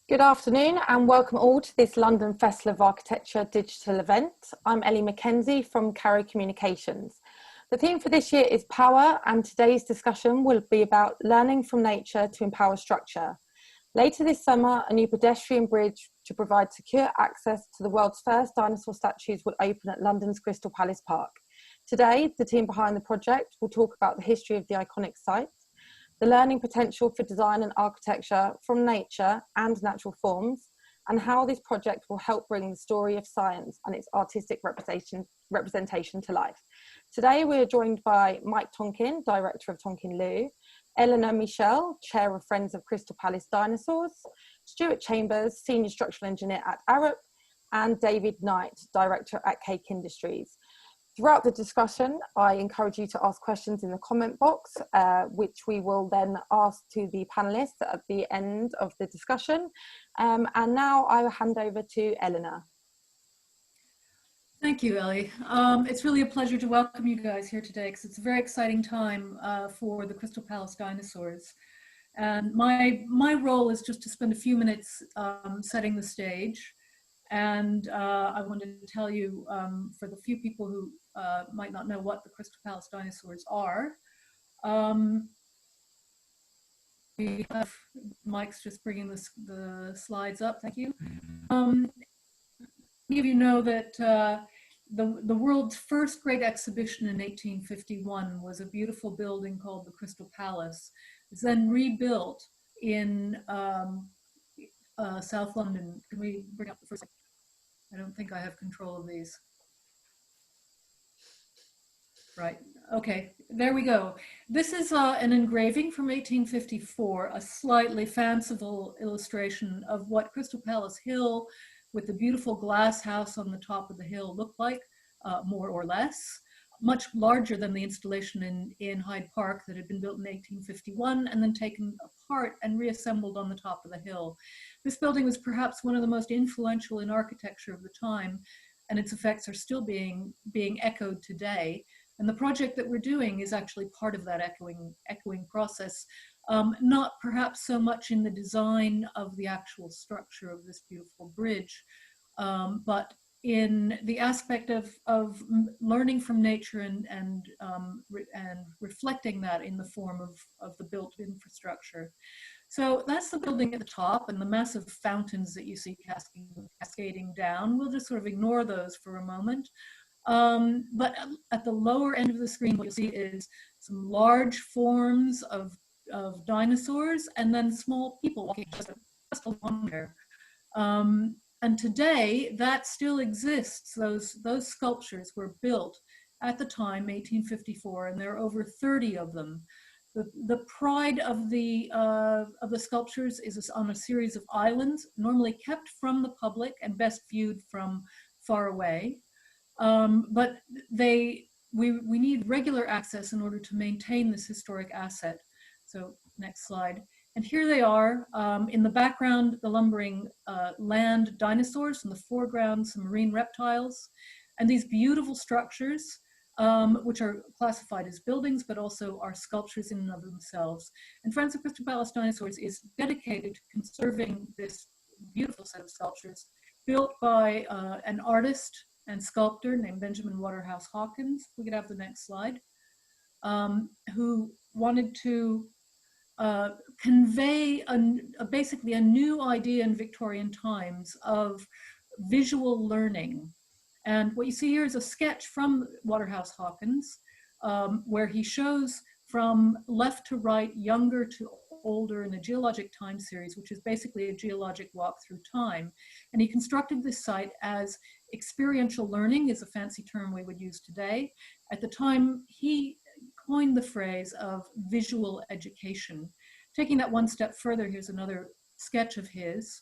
Good afternoon and welcome all to this London Festival of Architecture digital event. I'm Ellie Mackenzie from Carrow Communications. The theme for this year is power, and today's discussion will be about learning from nature to empower structure. Later this summer, a new pedestrian bridge to provide secure access to the world's first dinosaur statues will open at London's Crystal Palace Park. Today, the team behind the project will talk about the history of the iconic site, the learning potential for design and architecture from nature and natural forms, and how this project will help bring the story of science and its artistic representation to life. Today, we are joined by Mike Tonkin, Director of Tonkin Loo, Eleanor Michel, Chair of Friends of Crystal Palace Dinosaurs, Stuart Chambers, Senior Structural Engineer at Arup, and David Knight, Director at Cake Industries. Throughout the discussion, I encourage you to ask questions in the comment box, which we will then ask to the panelists at the end of the discussion. And now I will hand over to Eleanor. Thank you, Ellie. It's really a pleasure to welcome you guys here today because it's a very exciting time for the Crystal Palace Dinosaurs. And my role is just to spend a few minutes setting the stage. And I wanted to tell you, for the few people who might not know what the Crystal Palace Dinosaurs are, we have Mike's just bringing the slides up. Thank you. Many of you know that the world's first great exhibition in 1851 was a beautiful building called the Crystal Palace. It's then rebuilt in South London. Can we bring up the first? I don't think I have control of these. Right, okay, there we go. This is an engraving from 1854, a slightly fanciful illustration of what Crystal Palace Hill with the beautiful glass house on the top of the hill looked like, more or less. Much larger than the installation in Hyde Park that had been built in 1851 and then taken apart and reassembled on the top of the hill. This building was perhaps one of the most influential in architecture of the time, and its effects are still being echoed today. And the project that we're doing is actually part of that echoing process, not perhaps so much in the design of the actual structure of this beautiful bridge, but in the aspect of learning from nature and reflecting that in the form of the built infrastructure. So that's the building at the top and the massive fountains that you see cascading down. We'll just sort of ignore those for a moment. But at the lower end of the screen, what you'll see is some large forms of dinosaurs and then small people walking just along there. And today, that still exists. Those sculptures were built at the time, 1854, and there are over 30 of them. The pride of the sculptures is on a series of islands, normally kept from the public and best viewed from far away. But we need regular access in order to maintain this historic asset. So next slide. And here they are, in the background, the lumbering land dinosaurs, in the foreground, some marine reptiles, and these beautiful structures, which are classified as buildings, but also are sculptures in and of themselves. And Friends of Crystal Palace Dinosaurs is dedicated to conserving this beautiful set of sculptures, built by an artist and sculptor named Benjamin Waterhouse Hawkins. We could have the next slide, who wanted to convey basically a new idea in Victorian times of visual learning. And what you see here is a sketch from Waterhouse Hawkins, where he shows from left to right, younger to older in a geologic time series, which is basically a geologic walk through time. And he constructed this site as experiential learning, is a fancy term we would use today. At the time, he coined the phrase of visual education. Taking that one step further, here's another sketch of his,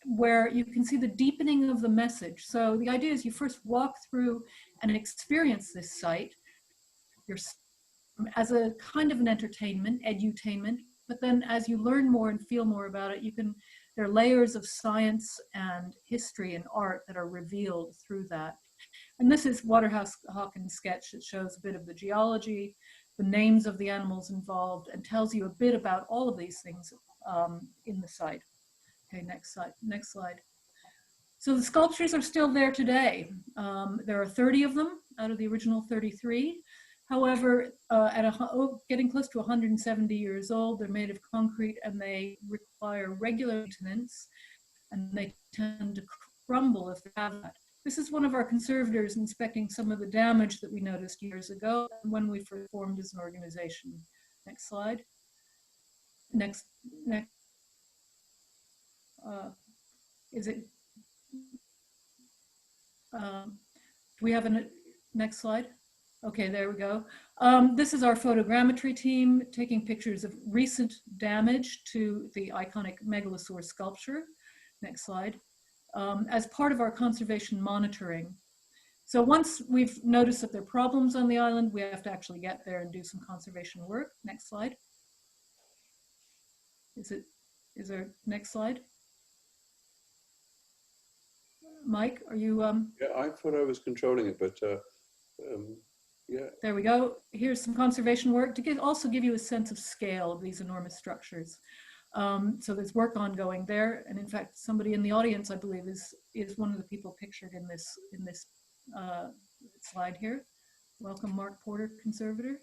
where you can see the deepening of the message. So the idea is you first walk through and experience this site as a kind of an entertainment, edutainment, but then as you learn more and feel more about it, there are layers of science and history and art that are revealed through that. And this is Waterhouse Hawkins' sketch that shows a bit of the geology, the names of the animals involved, and tells you a bit about all of these things in the site. Okay, next slide. Next slide. So the sculptures are still there today. There are 30 of them out of the original 33. However, getting close to 170 years old, they're made of concrete and they require regular maintenance, and they tend to crumble if they have that. This is one of our conservators inspecting some of the damage that we noticed years ago when we first formed as an organization. Next slide. Next. Is it? Do we have a next slide? Okay, there we go. This is our photogrammetry team taking pictures of recent damage to the iconic megalosaur sculpture. Next slide. As part of our conservation monitoring. So once we've noticed that there are problems on the island, we have to actually get there and do some conservation work. Next slide. Is there next slide? Mike, are you? Yeah, I thought I was controlling it, but yeah. There we go. Here's some conservation work to also give you a sense of scale of these enormous structures. So there's work ongoing there, and in fact, somebody in the audience, I believe, is one of the people pictured in this slide here. Welcome, Mark Porter, conservator.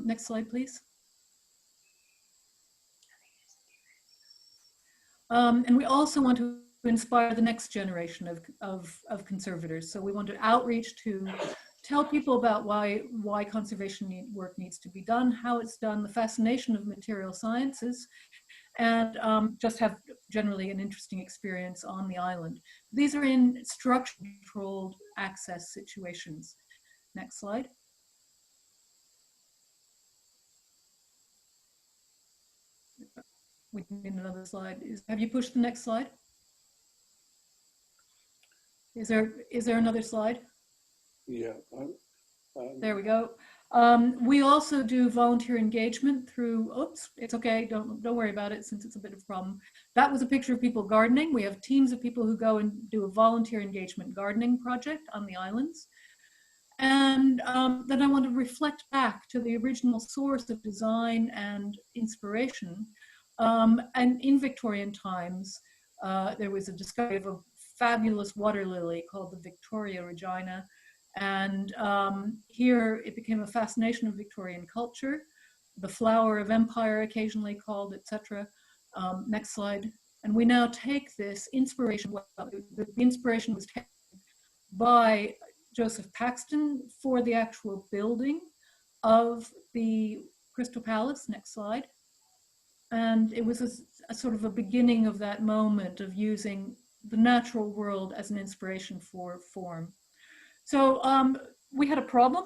Next slide, please. And we also want to inspire the next generation of conservators. So we want to outreach to tell people about why conservation work needs to be done, how it's done, the fascination of material sciences, and just have generally an interesting experience on the island. These are in structurally controlled access situations. Next slide. We need another slide. Have you pushed the next slide? Is there another slide? Yeah. There we go. We also do volunteer engagement through, oops, it's okay, don't worry about it since it's a bit of a problem. That was a picture of people gardening. We have teams of people who go and do a volunteer engagement gardening project on the islands. And then I want to reflect back to the original source of design and inspiration. And in Victorian times, there was a discovery of a fabulous water lily called the Victoria Regina. And here it became a fascination of Victorian culture, the flower of empire occasionally called, etc. Next slide. And we now take this inspiration, well, the inspiration was taken by Joseph Paxton for the actual building of the Crystal Palace. Next slide. And it was a sort of a beginning of that moment of using the natural world as an inspiration for form. So we had a problem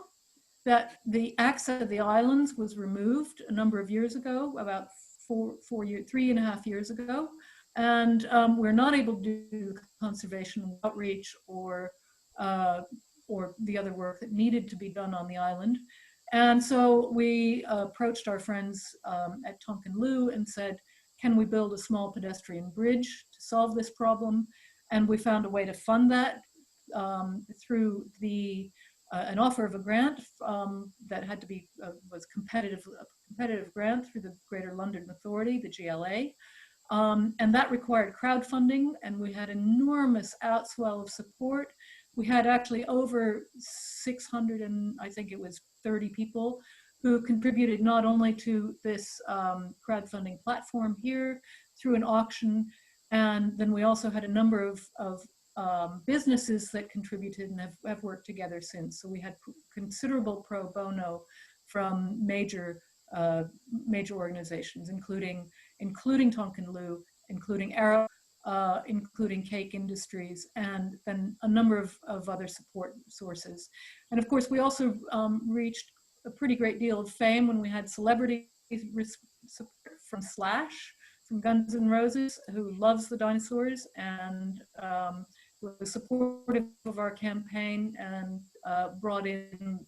that the access to the islands was removed a number of years ago, about 3.5 years ago. And we're not able to do conservation outreach or the other work that needed to be done on the island. And so we approached our friends at Tonkin Loo and said, can we build a small pedestrian bridge to solve this problem? And we found a way to fund that through an offer of a grant that had to be, was a competitive grant through the Greater London Authority, the GLA. And that required crowdfunding, and we had enormous outswell of support. We had actually over 600 and I think it was 30 people who contributed not only to this crowdfunding platform here through an auction, and then we also had a number of businesses that contributed and have worked together since. So we had considerable pro bono from major organizations, including Tonkin Loo, including Arrow, including Cake Industries, and then a number of other support sources. And of course, we also reached a pretty great deal of fame when we had celebrity support from Slash, from Guns N' Roses, who loves the dinosaurs and was supportive of our campaign and brought in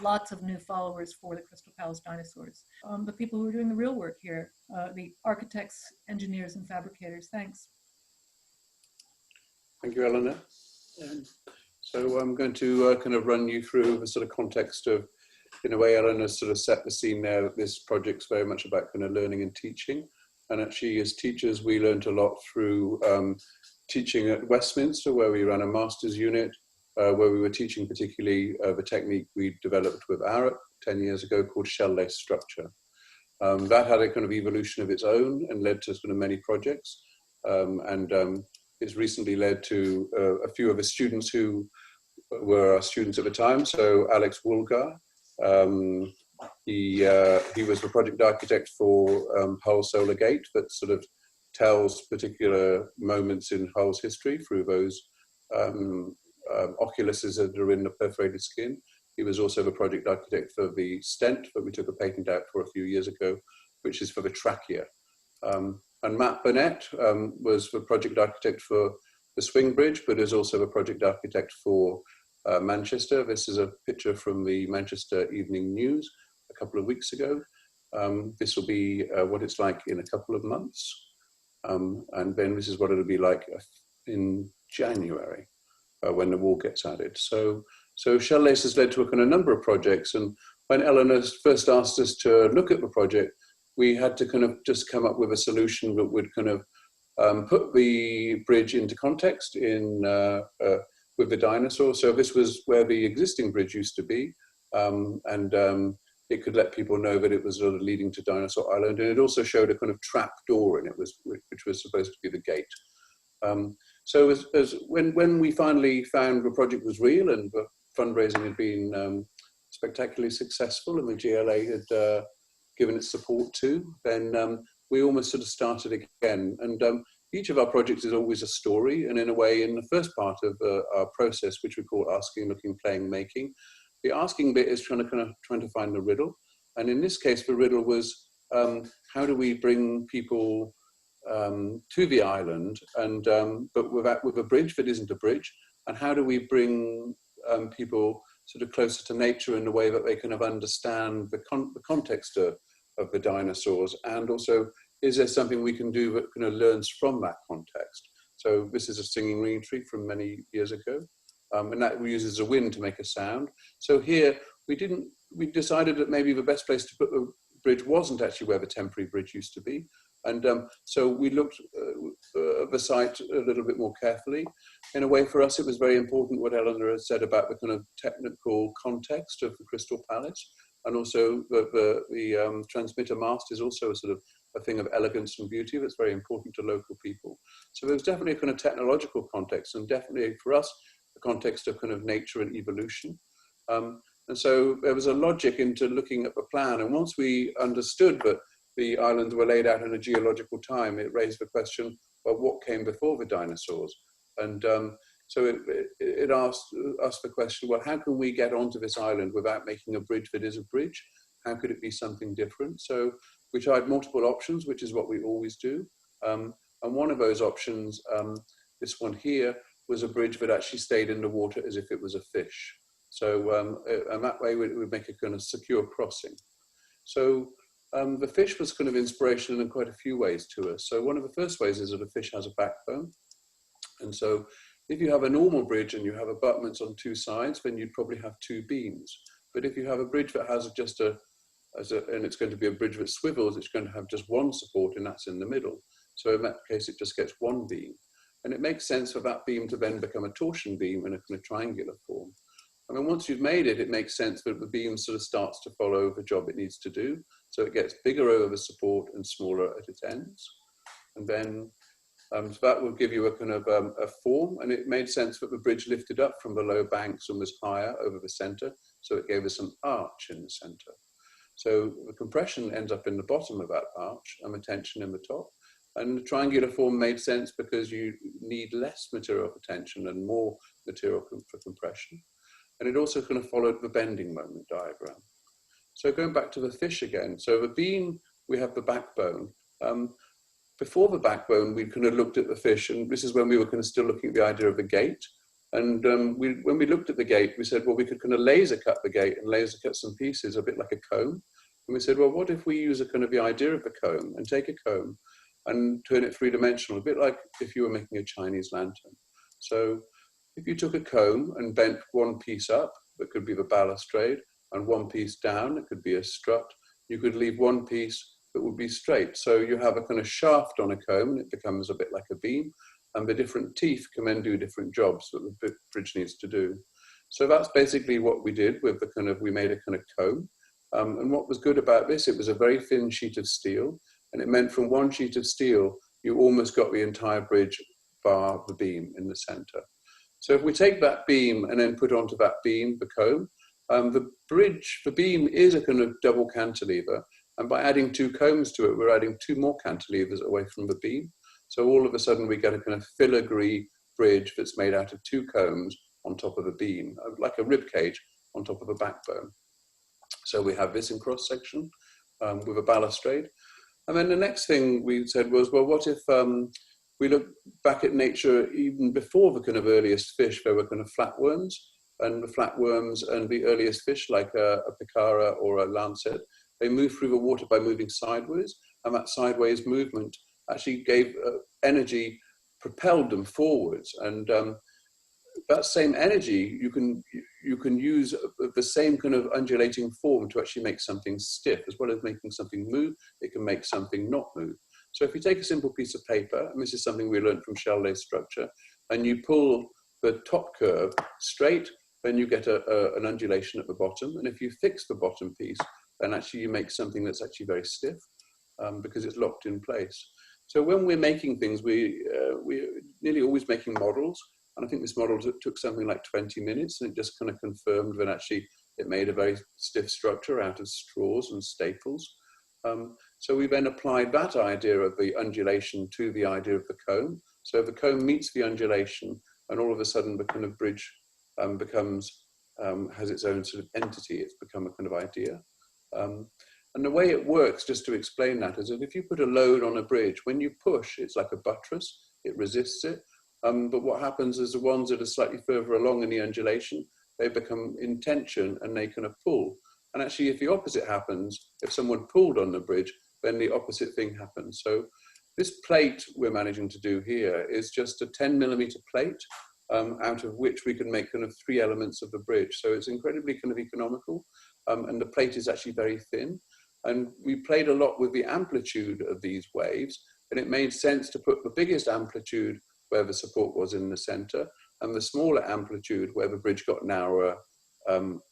lots of new followers for the Crystal Palace Dinosaurs. The people who are doing the real work here, the architects, engineers, and fabricators. Thanks. Thank you, Eleanor. So I'm going to kind of run you through the sort of context of, in a way, Eleanor sort of set the scene there that this project's very much about kind of learning and teaching. And actually, as teachers, we learned a lot through teaching at Westminster, where we ran a master's unit, where we were teaching particularly the technique we developed with Arup 10 years ago called shell-lace structure. That had a kind of evolution of its own and led to sort of many projects. It's recently led to a few of the students who were our students at the time. So Alex Woolgar, he was the project architect for Hull Solar Gate, that sort of tells particular moments in Hull's history through those oculuses that are in the perforated skin. He was also the project architect for the stent that we took a patent out for a few years ago, which is for the trachea. And Matt Burnett was the project architect for the Swing Bridge, but is also the project architect for Manchester. This is a picture from the Manchester Evening News a couple of weeks ago. This will be what it's like in a couple of months. And then this is what it'll be like in January when the wall gets added. So shell lace has led to a kind of number of projects. And when Eleanor first asked us to look at the project, we had to kind of just come up with a solution that would kind of put the bridge into context with the dinosaur. So this was where the existing bridge used to be. It could let people know that it was sort of leading to Dinosaur Island. And it also showed a kind of trap door in it, which was supposed to be the gate. So when we finally found the project was real and the fundraising had been spectacularly successful and the GLA had given its support too, then we almost sort of started again. And each of our projects is always a story. And in a way, in the first part of our process, which we call asking, looking, playing, making, the asking bit is trying to find the riddle. And in this case, the riddle was, how do we bring people to the island, and but with a bridge that isn't a bridge? And how do we bring people sort of closer to nature in the way that they kind of understand the context of the dinosaurs? And also, is there something we can do that kind of learns from that context? So this is a singing green tree from many years ago. And that uses the wind to make a sound. So here, we decided that maybe the best place to put the bridge wasn't actually where the temporary bridge used to be. And so we looked at the site a little bit more carefully. In a way, for us, it was very important what Eleanor had said about the kind of technical context of the Crystal Palace. And also the transmitter mast is also a sort of a thing of elegance and beauty that's very important to local people. So there's definitely a kind of technological context, and definitely for us, the context of kind of nature and evolution. And so there was a logic into looking at the plan. And once we understood that the islands were laid out in a geological time, it raised the question, well, what came before the dinosaurs? And so it asked us the question, well, how can we get onto this island without making a bridge that is a bridge? How could it be something different? So we tried multiple options, which is what we always do. And one of those options, this one here, was a bridge that actually stayed in the water as if it was a fish. So, and that way we would make a kind of secure crossing. So the fish was kind of inspirational in quite a few ways to us. So one of the first ways is that a fish has a backbone. And so if you have a normal bridge and you have abutments on two sides, then you'd probably have two beams. But if you have a bridge that has just and it's going to be a bridge that swivels, it's going to have just one support, and that's in the middle. So in that case, it just gets one beam. And it makes sense for that beam to then become a torsion beam in a kind of triangular form. I mean, once you've made it, it makes sense that the beam sort of starts to follow the job it needs to do. So it gets bigger over the support and smaller at its ends. And then so that will give you a kind of a form. And it made sense that the bridge lifted up from the low banks and was higher over the center. So it gave us an arch in the center. So the compression ends up in the bottom of that arch and the tension in the top. And the triangular form made sense because you need less material for tension and more material for compression. And it also kind of followed the bending moment diagram. So going back to the fish again. So the beam, we have the backbone. Before the backbone, we kind of looked at the fish, and this is when we were kind of still looking at the idea of the gate. And when we looked at the gate, we said, well, we could kind of laser cut the gate and laser cut some pieces, a bit like a comb. And we said, well, what if we use a kind of the idea of the comb and take a comb and turn it three-dimensional, a bit like if you were making a Chinese lantern. So if you took a comb and bent one piece up, that could be the balustrade, and one piece down, it could be a strut, you could leave one piece that would be straight. So you have a kind of shaft on a comb and it becomes a bit like a beam, and the different teeth can then do different jobs that the bridge needs to do. So that's basically what we did with the kind of, we made a kind of comb. And what was good about this, it was a very thin sheet of steel, and it meant from one sheet of steel, you almost got the entire bridge bar the beam in the center. So if we take that beam and then put onto that beam the comb, the beam is a kind of double cantilever, and by adding 2 combs to it, we're adding 2 more cantilevers away from the beam. So all of a sudden we get a kind of filigree bridge that's made out of 2 combs on top of a beam, like a rib cage on top of a backbone. So we have this in cross section with a balustrade. And then the next thing we said was, well, what if we look back at nature even before the kind of earliest fish, there were kind of flatworms, and the flatworms and the earliest fish like a picara or a lancet, they move through the water by moving sideways, and that sideways movement actually gave energy, propelled them forwards. And that same energy, you can use the same kind of undulating form to actually make something stiff. As well as making something move, it can make something not move. So if you take a simple piece of paper, and this is something we learned from shell-laid structure, and you pull the top curve straight, then you get an undulation at the bottom. And if you fix the bottom piece, then actually you make something that's actually very stiff because it's locked in place. So when we're making things, we're nearly always making models. And I think this model took something like 20 minutes, and it just kind of confirmed that actually it made a very stiff structure out of straws and staples. So we then applied that idea of the undulation to the idea of the comb. So the comb meets the undulation, and all of a sudden the kind of bridge has its own sort of entity. It's become a kind of idea. And the way it works, just to explain that, is that if you put a load on a bridge, when you push, it's like a buttress, it resists it. But what happens is the ones that are slightly further along in the undulation, they become in tension and they kind of pull. And actually, if the opposite happens, if someone pulled on the bridge, then the opposite thing happens. So this plate we're managing to do here is just a 10mm plate, out of which we can make kind of 3 elements of the bridge. So it's incredibly kind of economical, and the plate is actually very thin. And we played a lot with the amplitude of these waves, and it made sense to put the biggest amplitude where the support was in the center, and the smaller amplitude where the bridge got narrower,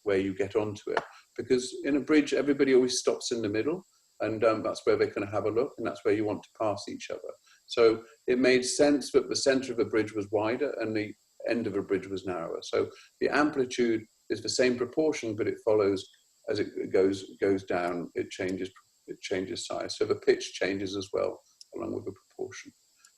where you get onto it. Because in a bridge, everybody always stops in the middle, and that's where they kind of have a look, and that's where you want to pass each other. So it made sense that the center of the bridge was wider and the end of the bridge was narrower. So the amplitude is the same proportion, but it follows as it goes down, it changes size. So the pitch changes as well, along with the proportion.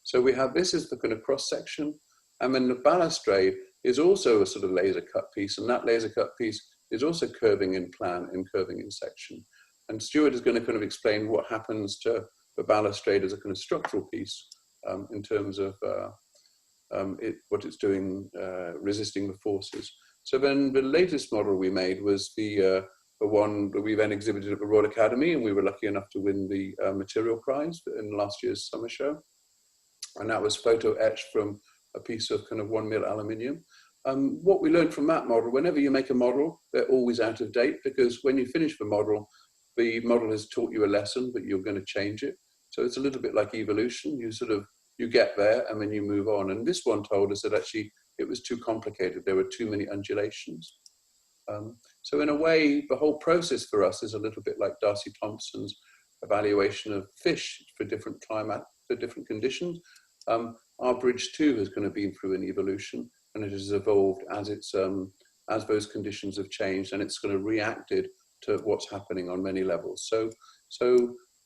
So we have this as the kind of cross section, and then the balustrade is also a sort of laser cut piece, and that laser cut piece is also curving in plan and curving in section. And Stuart is going to kind of explain what happens to the balustrade as a kind of structural piece in terms of what it's doing, resisting the forces. So then the latest model we made was the one that we then exhibited at the Royal Academy, and we were lucky enough to win the material prize in last year's summer show. And that was photo etched from a piece of kind of 1mm aluminium. What we learned from that model, whenever you make a model, they're always out of date, because when you finish the model has taught you a lesson, but you're going to change it. So it's a little bit like evolution. You get there and then you move on. And this one told us that actually it was too complicated. There were too many undulations. So in a way, the whole process for us is a little bit like Darcy Thompson's evaluation of fish for different climate, for different conditions. Our bridge too has kind of been through an evolution, and it has evolved as those conditions have changed, and it's kind of reacted to what's happening on many levels. So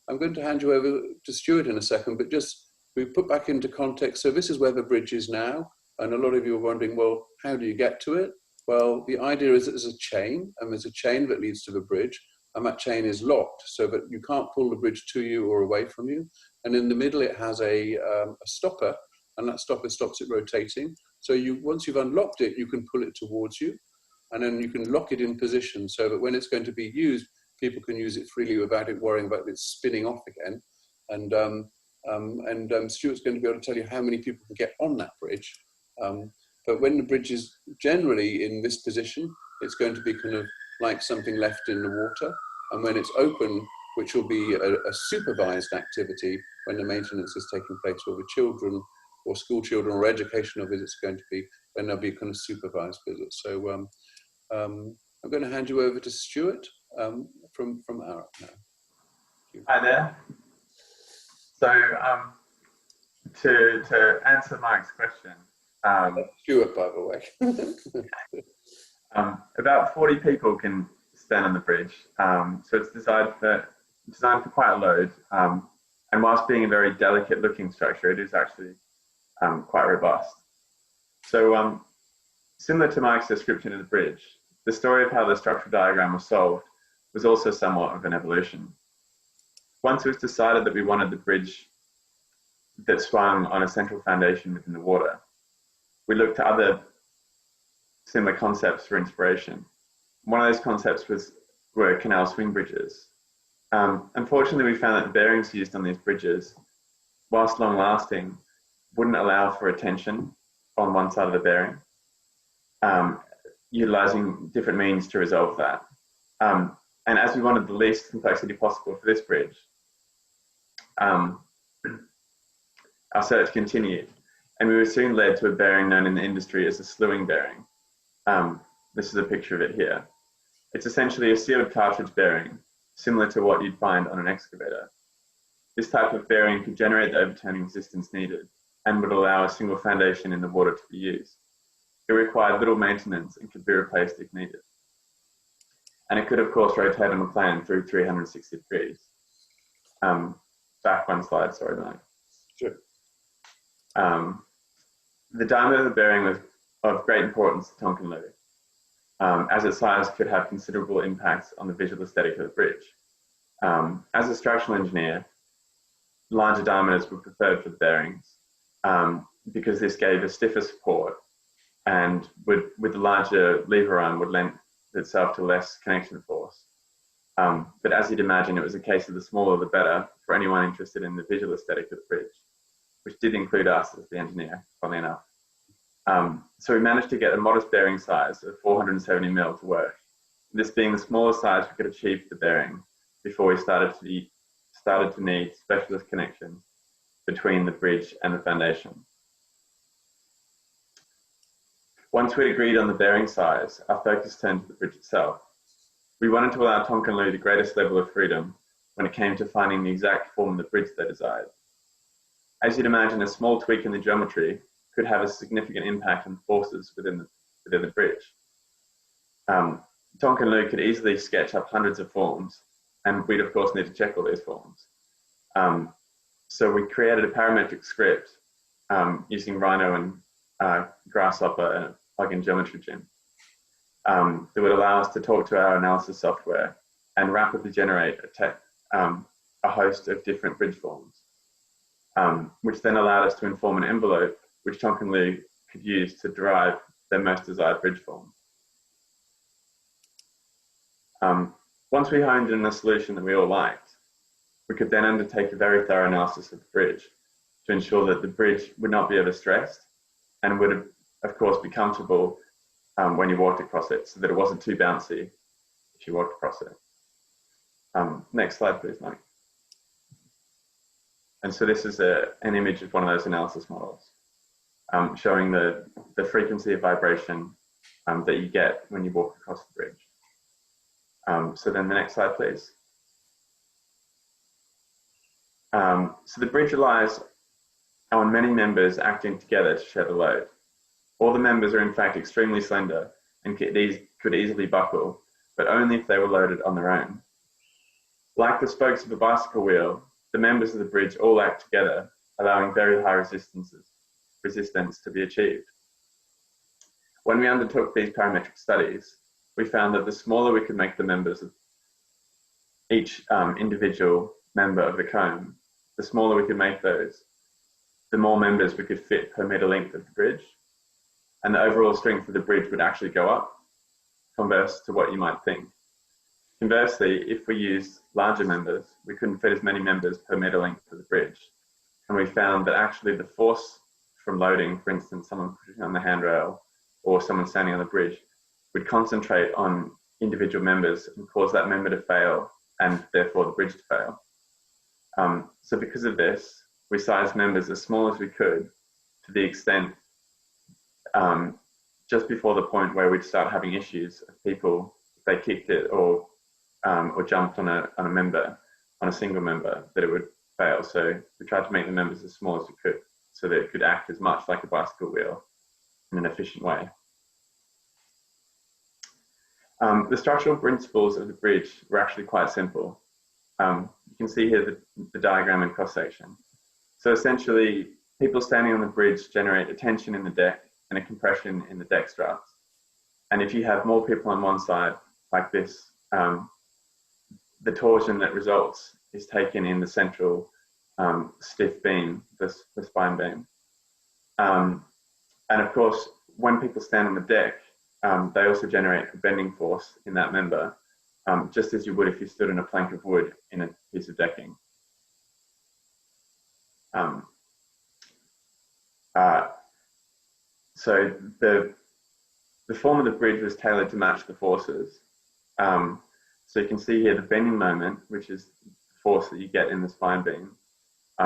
I'm going to hand you over to Stuart in a second, but just we put back into context. So this is where the bridge is now, and a lot of you are wondering, well, how do you get to it? Well, the idea is that there's a chain, and there's a chain that leads to the bridge, and that chain is locked so that you can't pull the bridge to you or away from you. And in the middle, it has a stopper, and that stopper stops it rotating. So once you've unlocked it, you can pull it towards you, and then you can lock it in position so that when it's going to be used, people can use it freely without it worrying about it spinning off again. And Stuart's going to be able to tell you how many people can get on that bridge. But when the bridge is generally in this position, it's going to be kind of like something left in the water. And when it's open, which will be a supervised activity when the maintenance is taking place, where the children or school children or educational visits are going to be, then there'll be kind of supervised visits. So I'm going to hand you over to Stuart from Arup now. Hi there. So to answer Mike's question, Stuart, by the way. About 40 people can stand on the bridge. So it's designed for quite a load. And whilst being a very delicate looking structure, it is actually quite robust. So similar to Mike's description of the bridge, the story of how the structural diagram was solved was also somewhat of an evolution. Once it was decided that we wanted the bridge that swung on a central foundation within the water, we looked to other similar concepts for inspiration. One of those concepts were canal swing bridges. Unfortunately, we found that the bearings used on these bridges, whilst long lasting, wouldn't allow for a tension on one side of the bearing, utilizing different means to resolve that. And as we wanted the least complexity possible for this bridge, our search continued, and we were soon led to a bearing known in the industry as a slewing bearing. This is a picture of it here. It's essentially a sealed cartridge bearing, similar to what you'd find on an excavator. This type of bearing could generate the overturning resistance needed and would allow a single foundation in the water to be used. It required little maintenance and could be replaced if needed. And it could, of course, rotate on a plan through 360 degrees. Back one slide, sorry, Mike. Sure. The diameter of the bearing was of great importance to Tonkin Loo, as its size could have considerable impacts on the visual aesthetic of the bridge. As a structural engineer, larger diameters were preferred for the bearings because this gave a stiffer support and with the larger lever arm would lend itself to less connection force. But as you'd imagine, it was a case of the smaller the better for anyone interested in the visual aesthetic of the bridge, which did include us as the engineer, funnily enough. So we managed to get a modest bearing size of 470 mil to work, this being the smallest size we could achieve for the bearing before we started to need specialist connections between the bridge and the foundation. Once we'd agreed on the bearing size, our focus turned to the bridge itself. We wanted to allow Tonkin Loo the greatest level of freedom when it came to finding the exact form of the bridge they desired. As you'd imagine, a small tweak in the geometry could have a significant impact on forces within the bridge. Tonkin Loo could easily sketch up hundreds of forms, and we'd of course need to check all these forms. So we created a parametric script using Rhino and Grasshopper and a plug-in geometry gym that would allow us to talk to our analysis software and rapidly generate a host of different bridge forms, which then allowed us to inform an envelope which Tonkin Loo could use to derive their most desired bridge form. Once we honed in a solution that we all liked, we could then undertake a very thorough analysis of the bridge to ensure that the bridge would not be overstressed and would, of course, be comfortable when you walked across it, so that it wasn't too bouncy if you walked across it. Next slide, please, Mike. And so this is an image of one of those analysis models, showing the frequency of vibration that you get when you walk across the bridge. So then the next slide, please. So the bridge relies on many members acting together to share the load. All the members are in fact extremely slender and could easily buckle, but only if they were loaded on their own. Like the spokes of a bicycle wheel, the members of the bridge all act together, allowing very high resistance to be achieved. When we undertook these parametric studies, we found that the smaller we could make the members of each individual member of the cone, the smaller we could make those, the more members we could fit per meter length of the bridge, and the overall strength of the bridge would actually go up, converse to what you might think. Conversely, if we used larger members, we couldn't fit as many members per meter length of the bridge. And we found that actually the force from loading, for instance, someone pushing on the handrail or someone standing on the bridge, would concentrate on individual members and cause that member to fail and therefore the bridge to fail. So because of this, we sized members as small as we could, to the extent just before the point where we'd start having issues of people, if they kicked it or jumped on a member, on a single member, that it would fail. So we tried to make the members as small as we could, so that it could act as much like a bicycle wheel in an efficient way. The structural principles of the bridge were actually quite simple. You can see here the diagram and cross-section. So essentially, people standing on the bridge generate a tension in the deck and a compression in the deck struts. And if you have more people on one side, like this, the torsion that results is taken in the central stiff beam, the spine beam. And of course, when people stand on the deck, they also generate a bending force in that member, just as you would if you stood on a plank of wood in a piece of decking. So the form of the bridge was tailored to match the forces. So you can see here the bending moment, which is the force that you get in the spine beam,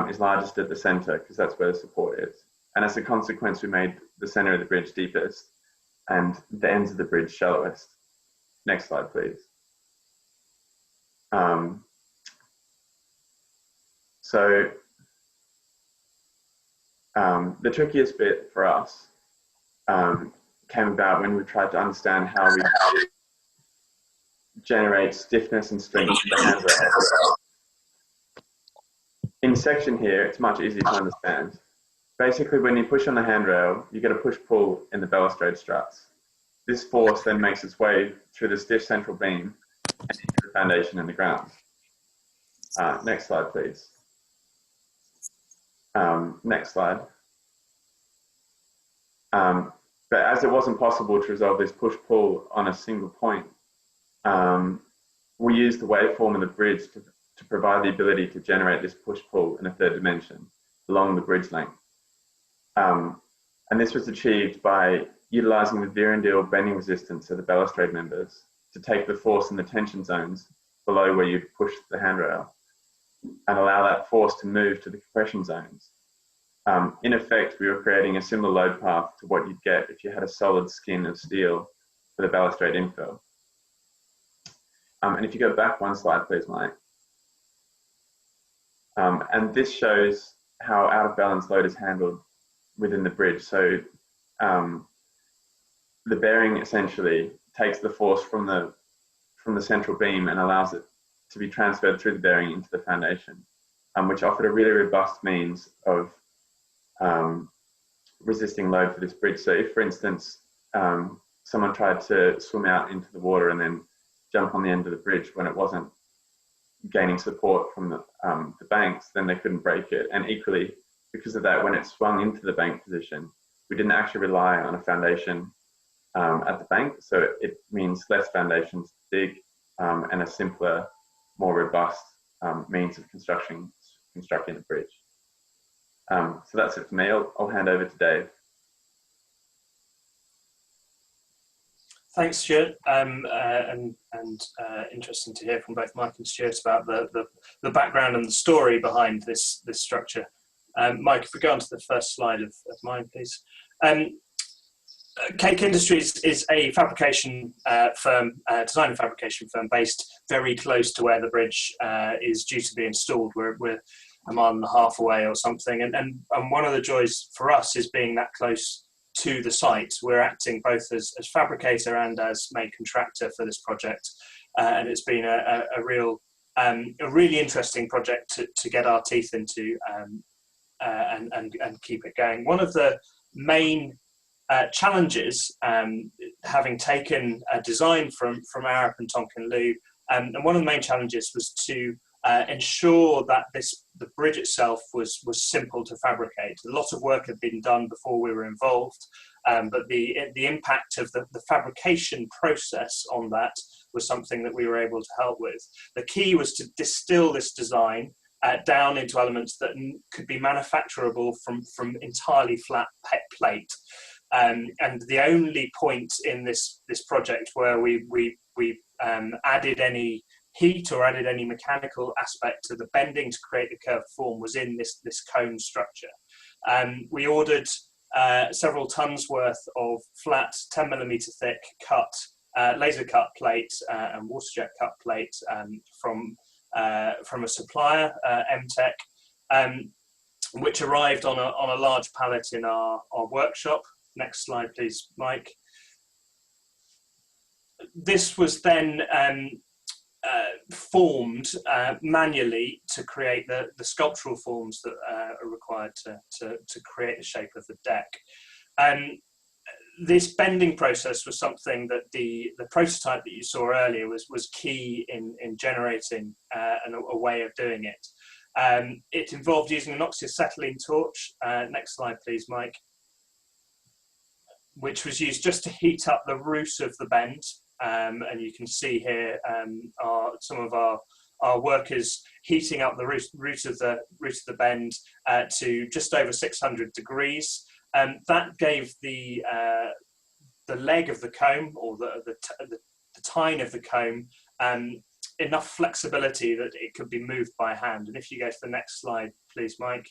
is largest at the center, because that's where the support is. And as a consequence, we made the center of the bridge deepest and the ends of the bridge shallowest. Next slide, please. The trickiest bit for us came about when we tried to understand how we generate stiffness and strength in the handrail. In section here, it's much easier to understand. Basically, when you push on the handrail, you get a push-pull in the balustrade struts. This force then makes its way through the stiff central beam and into the foundation and the ground. Next slide, please. Next slide. But as it wasn't possible to resolve this push-pull on a single point, we used the waveform of the bridge to provide the ability to generate this push-pull in a third dimension along the bridge length. And this was achieved by utilizing the Vierendeel bending resistance of the balustrade members to take the force in the tension zones below where you'd push the handrail and allow that force to move to the compression zones. In effect, we were creating a similar load path to what you'd get if you had a solid skin of steel for the balustrade infill. And if you go back one slide, please, Mike. And this shows how out of balance load is handled within the bridge. So the bearing essentially takes the force from the central beam and allows it to be transferred through the bearing into the foundation, which offered a really robust means of resisting load for this bridge. So if, for instance, someone tried to swim out into the water and then jump on the end of the bridge when it wasn't gaining support from the banks, then they couldn't break it. And equally, because of that, when it swung into the bank position, we didn't actually rely on a foundation at the bank. So it means less foundations to dig and a simpler, more robust means of constructing the bridge. So that's it for me. I'll hand over to Dave. Thanks, Stuart, and interesting to hear from both Mike and Stuart about the background and the story behind this structure. Mike, if we go on to the first slide of mine, please. Cake Industries is a fabrication firm, design and fabrication firm based very close to where the bridge is due to be installed. We're a mile and a half away or something, and one of the joys for us is being that close to the site. We're acting both as fabricator and as main contractor for this project, and it's been a really interesting project to get our teeth into and keep it going. One of the main challenges, having taken a design from Arup and Tonkin Liu, and one of the main challenges was to ensure that the bridge itself was simple to fabricate. A lot of work had been done before we were involved, but the impact of the fabrication process on that was something that we were able to help with. The key was to distill this design down into elements that could be manufacturable from entirely flat plate. And the only point in this project where we added any heat or added any mechanical aspect to the bending to create the curved form was in this cone structure. We ordered several tons worth of flat 10mm thick cut laser cut plate and water jet cut plate from a supplier, MTech, which arrived on a large pallet in our workshop. Next slide, please, Mike. This was then formed manually to create the sculptural forms that are required to create the shape of the deck. This bending process was something that the prototype that you saw earlier was key in generating a way of doing it. It involved using an oxyacetylene torch. Next slide, please, Mike. Which was used just to heat up the root of the bend. And you can see here some of our workers heating up the root of the bend to just over 600 degrees. That gave the leg of the comb, or the tine of the comb, enough flexibility that it could be moved by hand. And if you go to the next slide, please, Mike,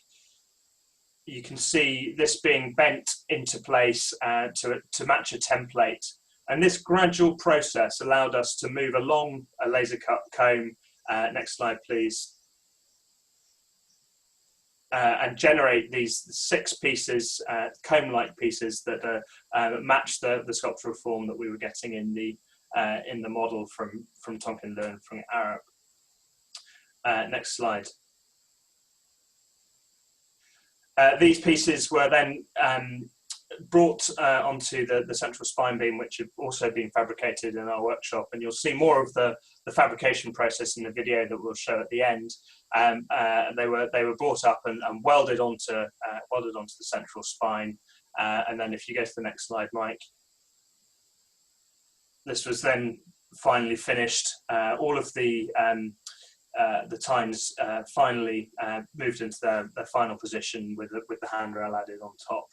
you can see this being bent into place to match a template. And this gradual process allowed us to move along a laser cut comb. Next slide, please. And generate these 6 pieces, comb-like pieces that match the sculptural form that we were getting in the model from Tonkin Learn from Arup. Next slide. These pieces were then brought onto the central spine beam, which had also been fabricated in our workshop, and you'll see more of the fabrication process in the video that we'll show at the end. They were brought up and welded onto the central spine, and then if you go to the next slide, Mike, this was then finally finished. All of the tines finally moved into their final position with the handrail added on top.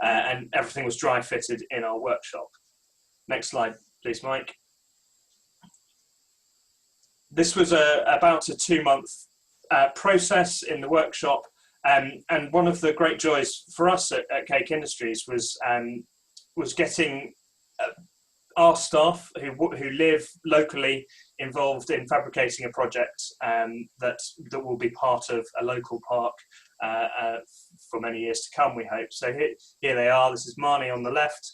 And everything was dry fitted in our workshop. Next slide, please, Mike. This was about a 2-month process in the workshop, and one of the great joys for us at Cake Industries was getting our staff who live locally involved in fabricating a project that will be part of a local park for many years to come, we hope. So here they are. This is Marnie on the left,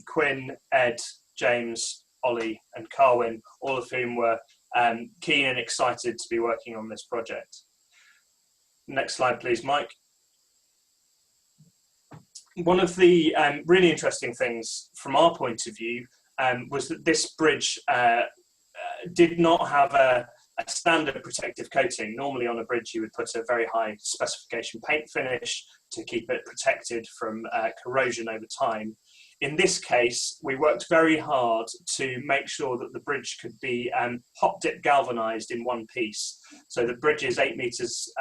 Quinn, Ed, James, Ollie and Carwyn, all of whom were keen and excited to be working on this project. Next slide, please, Mike. One of the really interesting things from our point of view was that this bridge did not have a standard protective coating. Normally on a bridge you would put a very high specification paint finish to keep it protected from corrosion over time. In this case, we worked very hard to make sure that the bridge could be hot dip galvanized in one piece. So the bridge is 8 meters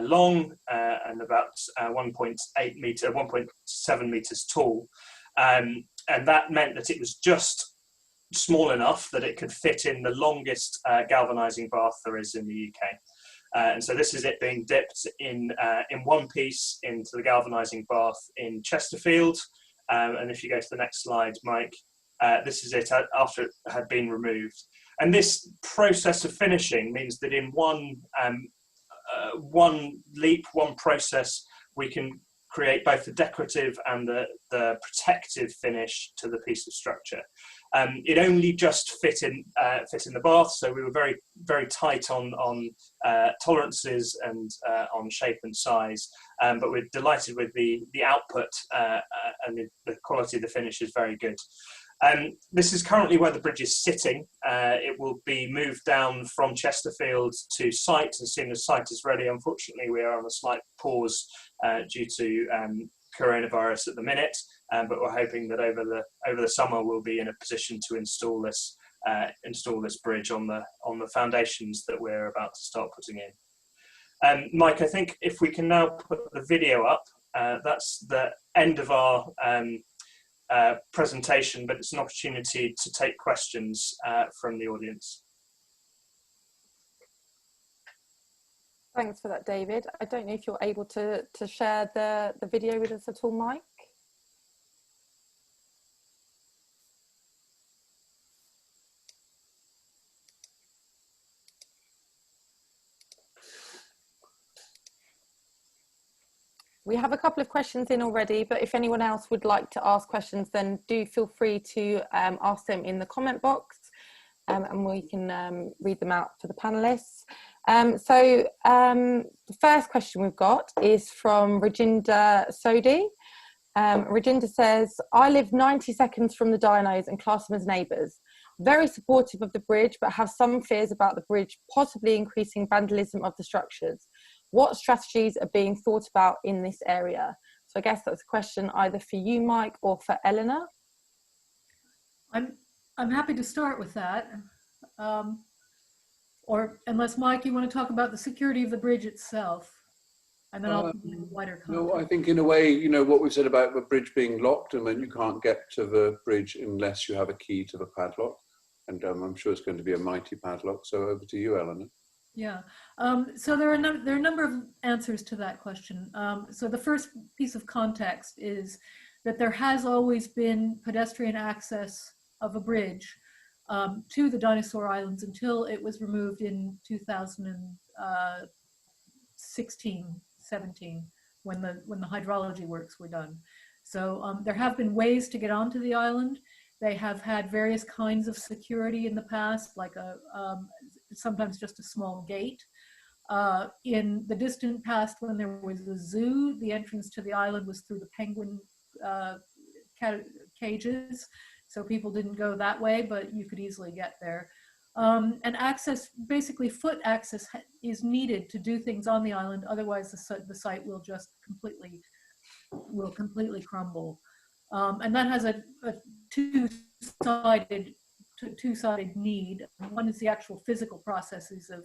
long and about 1.7 meters tall. And that meant that it was just small enough that it could fit in the longest galvanizing bath there is in the UK. And so this is it being dipped in one piece into the galvanizing bath in Chesterfield. And if you go to the next slide, Mike, this is it after it had been removed. And this process of finishing means that in one leap, one process, we can create both the decorative and the protective finish to the piece of structure. It only just fit in the bath, so we were very, very tight on tolerances and on shape and size. But we're delighted with the output and the quality of the finish is very good. This is currently where the bridge is sitting. It will be moved down from Chesterfield to site as soon as site is ready. Unfortunately, we are on a slight pause due to coronavirus at the minute, but we're hoping that over the summer we'll be in a position to install this bridge on the foundations that we're about to start putting in. Mike, I think if we can now put the video up, that's the end of our presentation, but it's an opportunity to take questions from the audience. Thanks for that, David. I don't know if you're able to share the video with us at all, Mike. We have a couple of questions in already, but if anyone else would like to ask questions, then do feel free to ask them in the comment box, and we can read them out for the panelists. The first question we've got is from Rajinder Sodhi. Rajinder says, I live 90 seconds from the dinos and class them as neighbours. Very supportive of the bridge, but have some fears about the bridge possibly increasing vandalism of the structures. What strategies are being thought about in this area? So I guess that's a question either for you, Mike, or for Eleanor. I'm happy to start with that. Or unless, Mike, you want to talk about the security of the bridge itself, and then I'll provide a wider context. No, I think in a way, you know, what we've said about the bridge being locked, and then you can't get to the bridge unless you have a key to the padlock. And I'm sure it's going to be a mighty padlock. So over to you, Eleanor. Yeah, so there are a number of answers to that question. So the first piece of context is that there has always been pedestrian access of a bridge to the Dinosaur Islands until it was removed in 2016, 17, when the hydrology works were done. So there have been ways to get onto the island. They have had various kinds of security in the past, like sometimes just a small gate. In the distant past, when there was a zoo, the entrance to the island was through the penguin cages. So people didn't go that way, but you could easily get there. And access, basically foot access, is needed to do things on the island. Otherwise, the site will just completely crumble. And that has a two-sided need. One is the actual physical processes of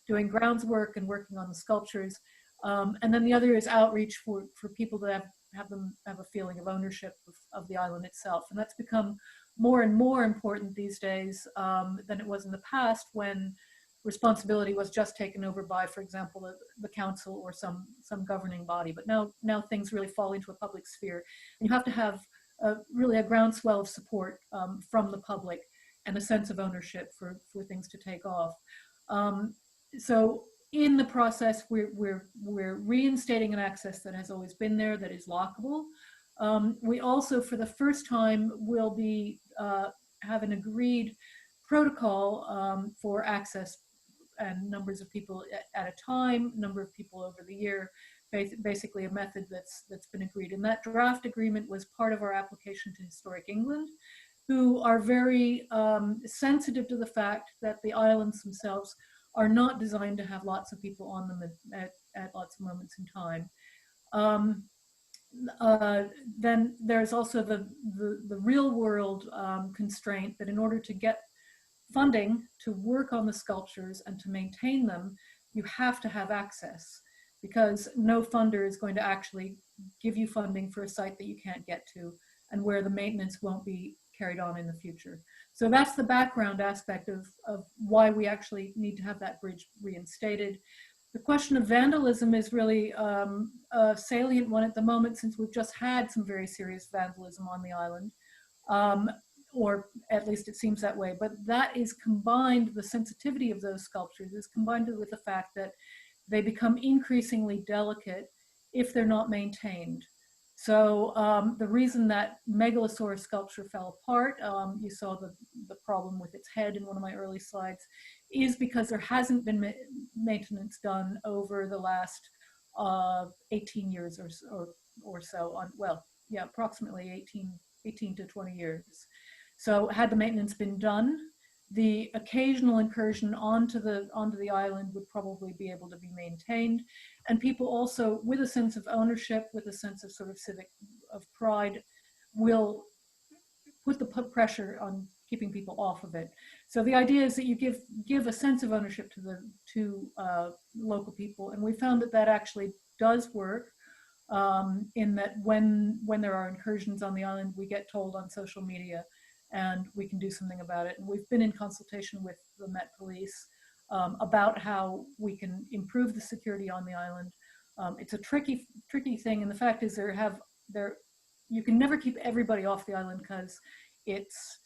doing grounds work and working on the sculptures. And then the other is outreach for people to have a feeling of ownership of the island itself. And that's become more and more important these days than it was in the past, when responsibility was just taken over by, for example, the council or some governing body. But now things really fall into a public sphere. And you have to have really a groundswell of support from the public and a sense of ownership for things to take off. So in the process, we're reinstating an access that has always been there, that is lockable. We also, for the first time, will be have an agreed protocol for access and numbers of people at a time, number of people over the year, basically a method that's been agreed. And that draft agreement was part of our application to Historic England, who are very sensitive to the fact that the islands themselves are not designed to have lots of people on them at lots of moments in time. Then there's also the real world constraint that in order to get funding to work on the sculptures and to maintain them, you have to have access, because no funder is going to actually give you funding for a site that you can't get to and where the maintenance won't be carried on in the future. So that's the background aspect of why we actually need to have that bridge reinstated. The question of vandalism is really a salient one at the moment, since we've just had some very serious vandalism on the island, or at least it seems that way. But that is combined, the sensitivity of those sculptures is combined with the fact that they become increasingly delicate if they're not maintained. So the reason that Megalosaurus sculpture fell apart, you saw the problem with its head in one of my early slides, is because there hasn't been maintenance done over the last 18 years or so on, well, yeah, approximately 18 to 20 years. So had the maintenance been done, the occasional incursion onto the island would probably be able to be maintained, and people also, with a sense of ownership, with a sense of sort of civic of pride, will put the pressure on keeping people off of it. So the idea is that you give a sense of ownership to local people, and we found that actually does work. In that when there are incursions on the island, we get told on social media, and we can do something about it. And we've been in consultation with the Met Police about how we can improve the security on the island. It's a tricky thing, and the fact is you can never keep everybody off the island, because it's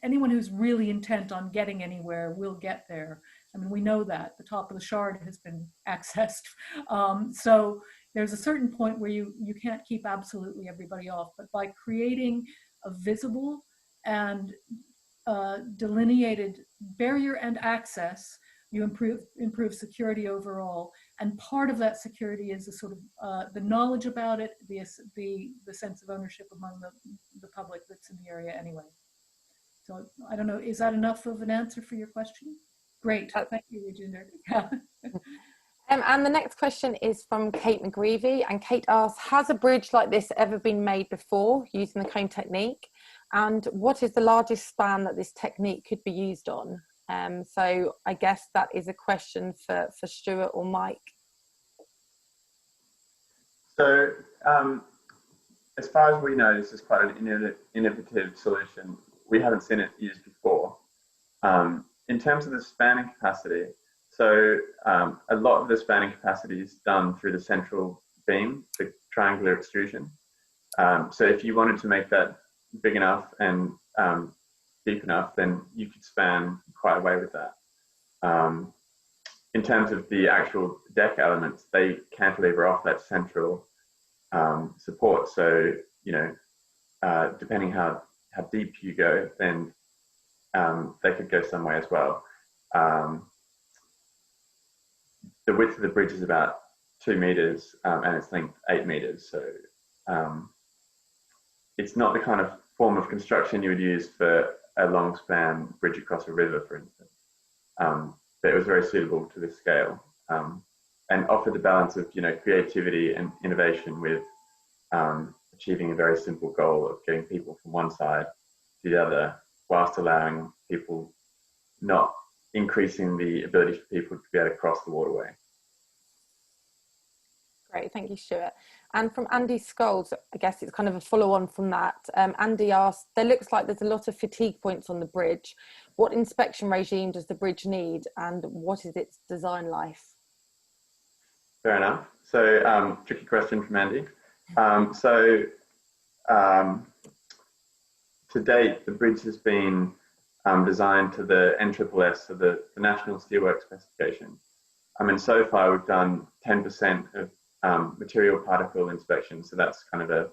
anyone who's really intent on getting anywhere will get there. I mean, we know that the top of the shard has been accessed. So there's a certain point where you can't keep absolutely everybody off, but by creating a visible and delineated barrier and access, you improve security overall. And part of that security is the sort of the knowledge about it, the sense of ownership among the public that's in the area anyway. So I don't know, is that enough of an answer for your question? Great, thank you, Regina. Yeah. And the next question is from Kate McGreevy, and Kate asks, has a bridge like this ever been made before using the cone technique? And what is the largest span that this technique could be used on? So I guess that is a question for Stuart or Mike. So as far as we know, this is quite an innovative solution. We haven't seen it used before. In terms of the spanning capacity, so a lot of the spanning capacity is done through the central beam, the triangular extrusion. So if you wanted to make that big enough and deep enough, then you could span quite a way with that. In terms of the actual deck elements, they cantilever off that central support. So, you know, depending how deep you go, then they could go some way as well. The width of the bridge is about 2 meters and its length 8 meters. So it's not the kind of form of construction you would use for a long span bridge across a river, for instance. But it was very suitable to this scale and offered the balance of, you know, creativity and innovation with achieving a very simple goal of getting people from one side to the other, whilst allowing people, not increasing the ability for people to be able to cross the waterway. Great, thank you, Stuart. And from Andy Scholes, I guess it's kind of a follow-on from that. Andy asked, there looks like there's a lot of fatigue points on the bridge. What inspection regime does the bridge need, and what is its design life? Fair enough. So tricky question from Andy. To date, the bridge has been designed to the NSSS, so the National Steelwork Specification. And so far we've done 10% of material particle inspection. So that's kind of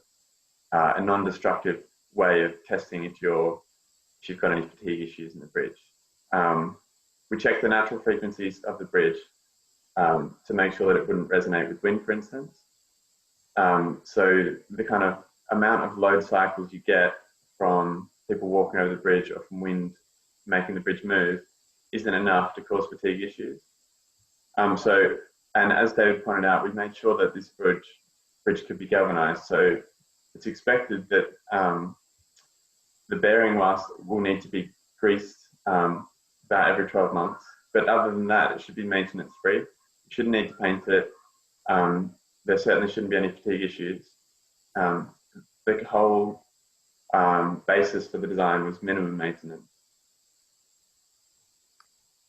a non-destructive way of testing if you've got any fatigue issues in the bridge. We checked the natural frequencies of the bridge to make sure that it wouldn't resonate with wind, for instance. So the kind of amount of load cycles you get from people walking over the bridge or from wind making the bridge move isn't enough to cause fatigue issues. And as David pointed out, we've made sure that this bridge could be galvanized. So it's expected that the bearing mast will need to be greased about every 12 months. But other than that, it should be maintenance free. You shouldn't need to paint it. There certainly shouldn't be any fatigue issues. The whole basis for the design was minimum maintenance.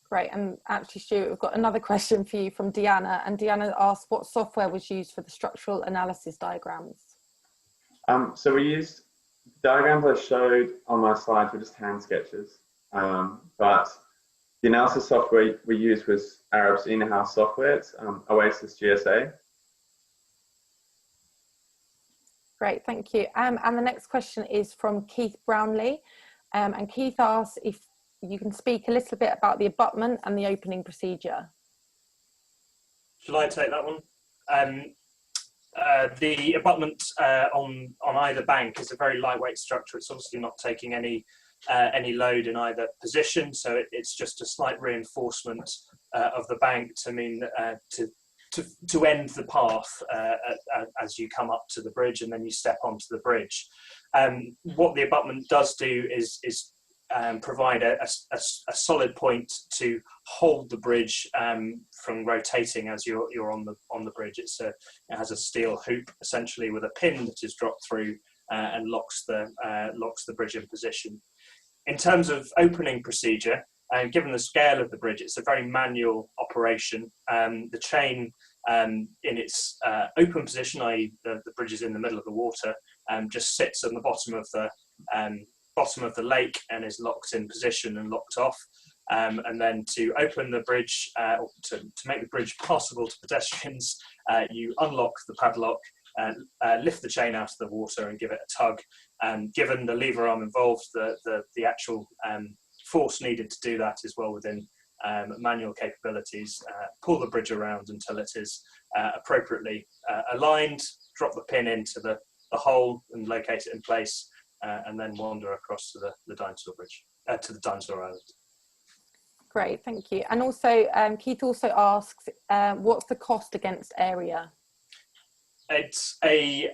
Great, and actually, Stuart, we've got another question for you from Deanna, and Deanna asked what software was used for the structural analysis diagrams. So we used diagrams I showed on my slides were just hand sketches, but the analysis software we used was Arab's in-house software. It's Oasis GSA. Great, thank you. And the next question is from Keith Brownlee, and Keith asks if you can speak a little bit about the abutment and the opening procedure. Shall I take that one? The abutment on either bank is a very lightweight structure. It's obviously not taking any load in either position, so it's just a slight reinforcement of the bank to mean to end the path as you come up to the bridge and then you step onto the bridge. What the abutment does do is provide a solid point to hold the bridge from rotating as you're on the bridge. It has a steel hoop essentially with a pin that is dropped through and locks the bridge in position. In terms of opening procedure, and given the scale of the bridge, it's a very manual operation. The chain in its open position, i.e. the bridge is in the middle of the water, just sits on the bottom of the lake and is locked in position and locked off. And then to open the bridge, or to make the bridge passable to pedestrians, you unlock the padlock, lift the chain out of the water and give it a tug. Given the lever arm involved, the actual force needed to do that is well within manual capabilities. Pull the bridge around until it is appropriately aligned, drop the pin into the hole and locate it in place, and then wander across to the dinosaur bridge, to the Dinosaur Island. Great, thank you. And also, Keith also asks, what's the cost against area? It's a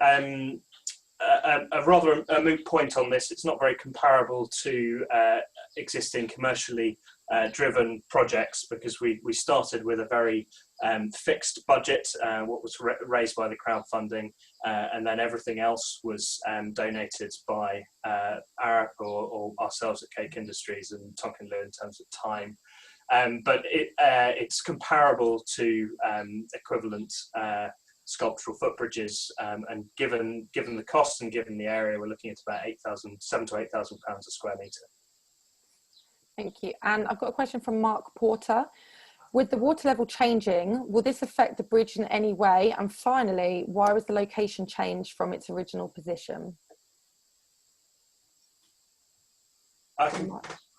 rather a moot point on this. It's not very comparable to existing commercially driven projects, because we started with a very fixed budget, what was raised by the crowdfunding, and then everything else was donated by Arup or ourselves at Cake Industries and Tonkin Lou in terms of time. But it's comparable to equivalent sculptural footbridges, and given the cost and given the area, we're looking at about £7,000 to £8,000 a square metre. Thank you. And I've got a question from Mark Porter. With the water level changing, will this affect the bridge in any way? And finally, why was the location changed from its original position? I can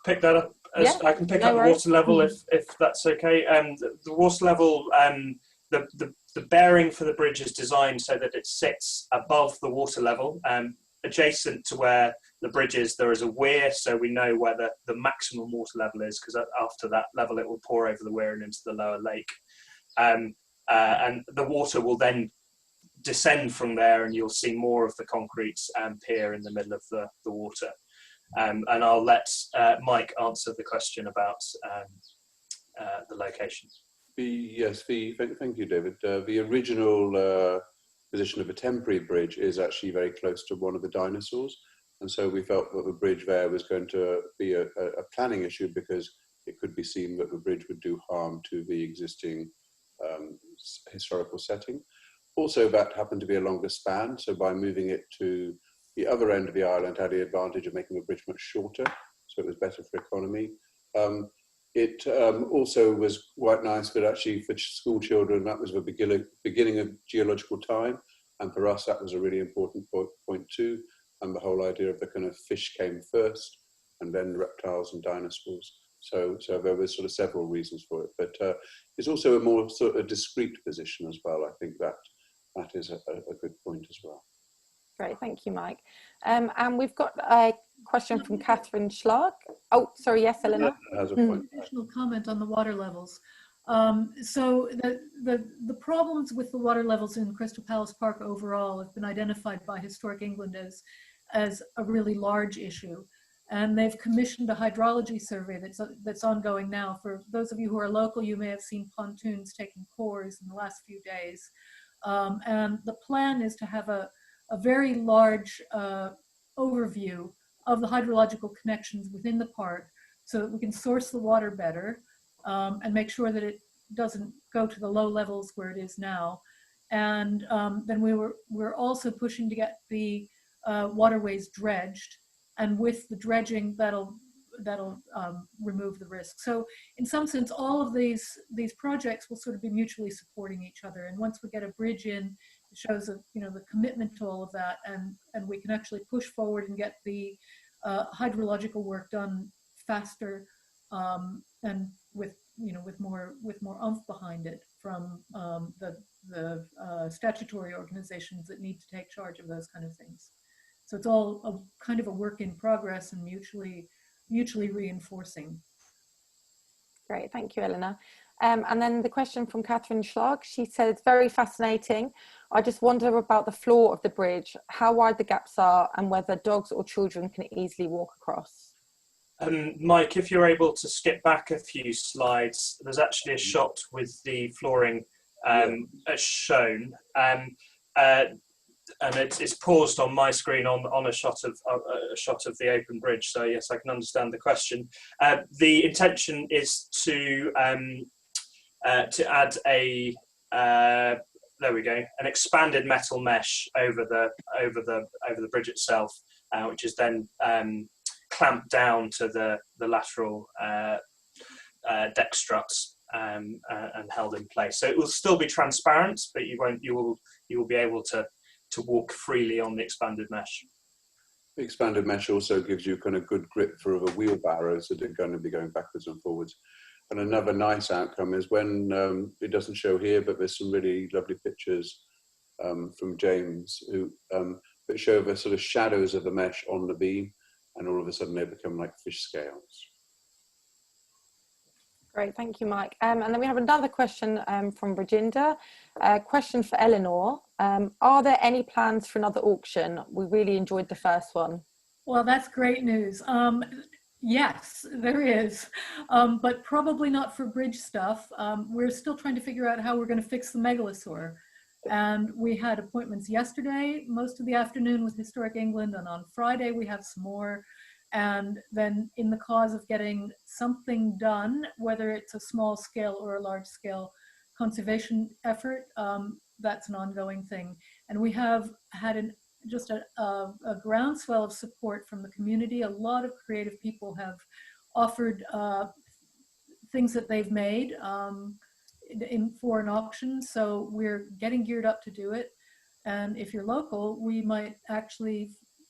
pick that up. I can pick up the water level if that's okay. The water level, the bearing for the bridge is designed so that it sits above the water level. Adjacent to where the bridge is, there is a weir, so we know where the maximum water level is, because after that level it will pour over the weir and into the lower lake. And the water will then descend from there, and you'll see more of the concrete pier in the middle of the water. And I'll let Mike answer the question about the location. Thank you, David. The original position of a temporary bridge is actually very close to one of the dinosaurs, and so we felt that the bridge there was going to be a planning issue, because it could be seen that the bridge would do harm to the existing historical setting. Also, that happened to be a longer span, so by moving it to the other end of the island had the advantage of making the bridge much shorter, so it was better for economy. It also was quite nice, but actually for school children, that was the beginning of geological time. And for us, that was a really important point too. And the whole idea of the kind of fish came first, and then reptiles and dinosaurs. So there was sort of several reasons for it. But it's also a more sort of discrete position as well. I think that is a good point as well. Great, thank you, Mike. And we've got a question from Catherine Schlag. Oh, sorry, yes, Eleanor? Has a point. Additional comment on the water levels. So the problems with the water levels in Crystal Palace Park overall have been identified by Historic England as a really large issue. And they've commissioned a hydrology survey that's ongoing now. For those of you who are local, you may have seen pontoons taking cores in the last few days. And the plan is to have a very large overview of the hydrological connections within the park, so that we can source the water better and make sure that it doesn't go to the low levels where it is now. And then we're also pushing to get the waterways dredged, and with the dredging that'll remove the risk. So in some sense, all of these projects will sort of be mutually supporting each other. And once we get a bridge in, it shows the commitment to all of that, and we can actually push forward and get the hydrological work done faster, and with more oomph behind it from the statutory organizations that need to take charge of those kind of things. So it's all a kind of a work in progress and mutually reinforcing. Great, thank you, Eleanor. And then the question from Catherine Schlag, she said, it's very fascinating. I just wonder about the floor of the bridge, how wide the gaps are, and whether dogs or children can easily walk across. Mike, if you're able to skip back a few slides, there's actually a shot with the flooring as shown. it's paused on my screen on a shot of the open bridge. So yes, I can understand the question. The intention is to add a there we go, an expanded metal mesh over the bridge itself, which is then clamped down to the lateral deck struts and held in place. So it will still be transparent, but you will be able to walk freely on the expanded mesh. The expanded mesh also gives you kind of good grip for a wheelbarrow, so they're going to be going backwards and forwards. And another nice outcome is when, it doesn't show here, but there's some really lovely pictures from James that show the sort of shadows of the mesh on the beam, and all of a sudden they become like fish scales. Great, thank you, Mike. And then we have another question from Virginia. A question for Eleanor. Are there any plans for another auction? We really enjoyed the first one. Well, that's great news. Yes, there is, but probably not for bridge stuff. We're still trying to figure out how we're going to fix the megalosaur. And we had appointments yesterday, most of the afternoon with Historic England, and on Friday we have some more. And then in the cause of getting something done, whether it's a small scale or a large scale conservation effort, that's an ongoing thing. And we have had just a groundswell of support from the community. A lot of creative people have offered things that they've made for an auction. So we're getting geared up to do it. And if you're local, we might actually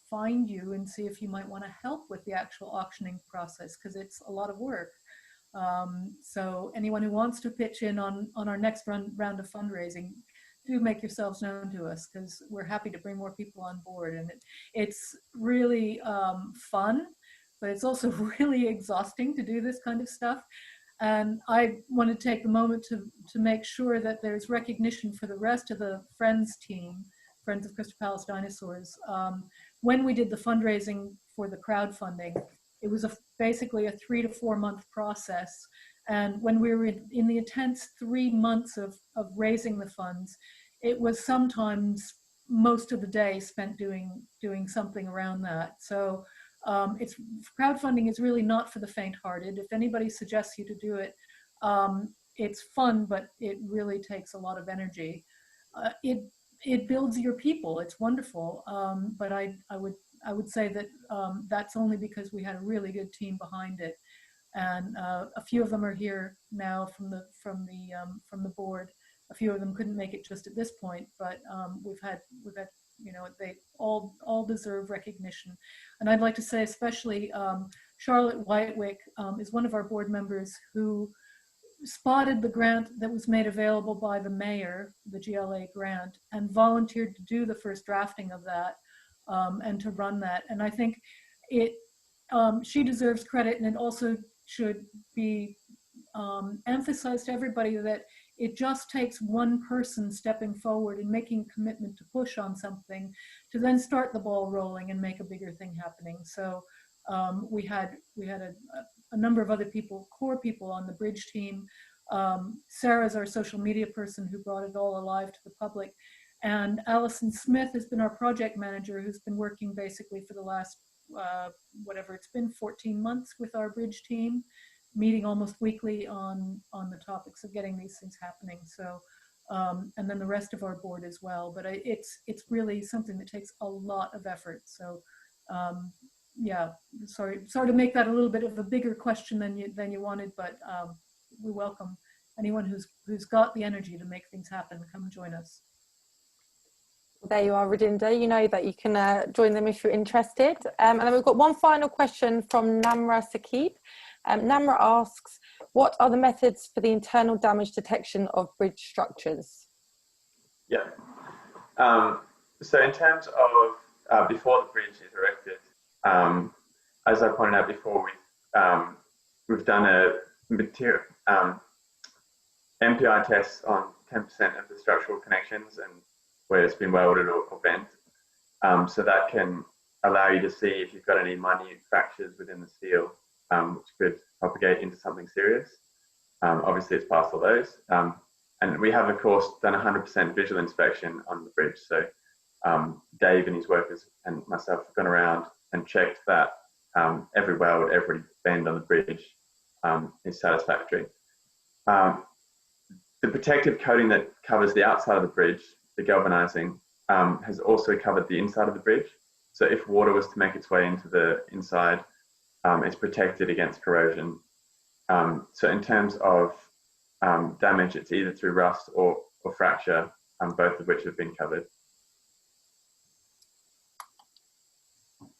find you and see if you might want to help with the actual auctioning process, because it's a lot of work. So anyone who wants to pitch in on our next round of fundraising, do make yourselves known to us, because we're happy to bring more people on board. And it's really fun, but it's also really exhausting to do this kind of stuff. And I want to take the moment to make sure that there's recognition for the rest of the Friends team, Friends of Crystal Palace Dinosaurs. When we did the fundraising for the crowdfunding, it was basically a 3 to 4 month process. And when we were in the intense 3 months of raising the funds, it was sometimes most of the day spent doing something around that. So crowdfunding is really not for the faint-hearted. If anybody suggests you to do it, it's fun, but it really takes a lot of energy. It builds your people. It's wonderful, but I would say that that's only because we had a really good team behind it, and a few of them are here now from the board. A few of them couldn't make it just at this point, but we've had they all deserve recognition. And I'd like to say especially Charlotte Whitewick is one of our board members who spotted the grant that was made available by the mayor, the GLA grant, and volunteered to do the first drafting of that and to run that. And I think she deserves credit, and it also should be emphasized to everybody that it just takes one person stepping forward and making a commitment to push on something to then start the ball rolling and make a bigger thing happening. So we had a number of other people, core people on the bridge team. Sarah's our social media person who brought it all alive to the public. And Alison Smith has been our project manager, who's been working basically for the last, whatever it's been, 14 months with our bridge team, meeting almost weekly on the topics of getting these things happening. So, and then the rest of our board as well. But it's really something that takes a lot of effort. So, yeah, sorry to make that a little bit of a bigger question than you wanted, but we welcome anyone who's got the energy to make things happen. Come join us. There you are, Radinda. You know that you can join them if you're interested. And then we've got one final question from Namra Sakib. Namra asks, what are the methods for the internal damage detection of bridge structures? Yeah. So in terms of before the bridge is erected, as I pointed out before, we've done a material MPI test on 10% of the structural connections and where it's been welded or bent. So that can allow you to see if you've got any minute fractures within the steel, which could propagate into something serious. Obviously, it's past all those. And we have, of course, done 100% visual inspection on the bridge. So Dave and his workers and myself have gone around and checked that every weld, every bend on the bridge is satisfactory. The protective coating that covers the outside of the bridge, the galvanizing, has also covered the inside of the bridge. So if water was to make its way into the inside, it's protected against corrosion. So in terms of damage, it's either through rust or fracture, both of which have been covered.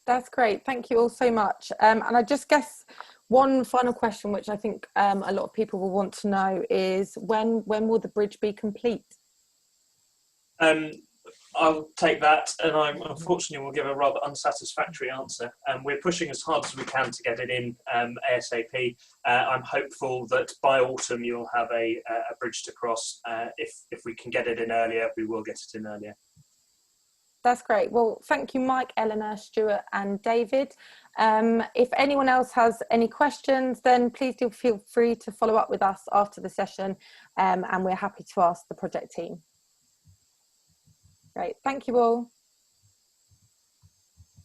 That's great. Thank you all so much. And I just guess one final question, which I think a lot of people will want to know, is when will the bridge be complete? I'll take that, and I unfortunately will give a rather unsatisfactory answer. We're pushing as hard as we can to get it in ASAP. I'm hopeful that by autumn you'll have a bridge to cross. If we can get it in earlier, we will get it in earlier. That's great. Well, thank you, Mike, Eleanor, Stuart and David. If anyone else has any questions, then please do feel free to follow up with us after the session, and we're happy to ask the project team. Great. Thank you all.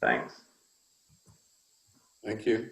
Thanks. Thank you.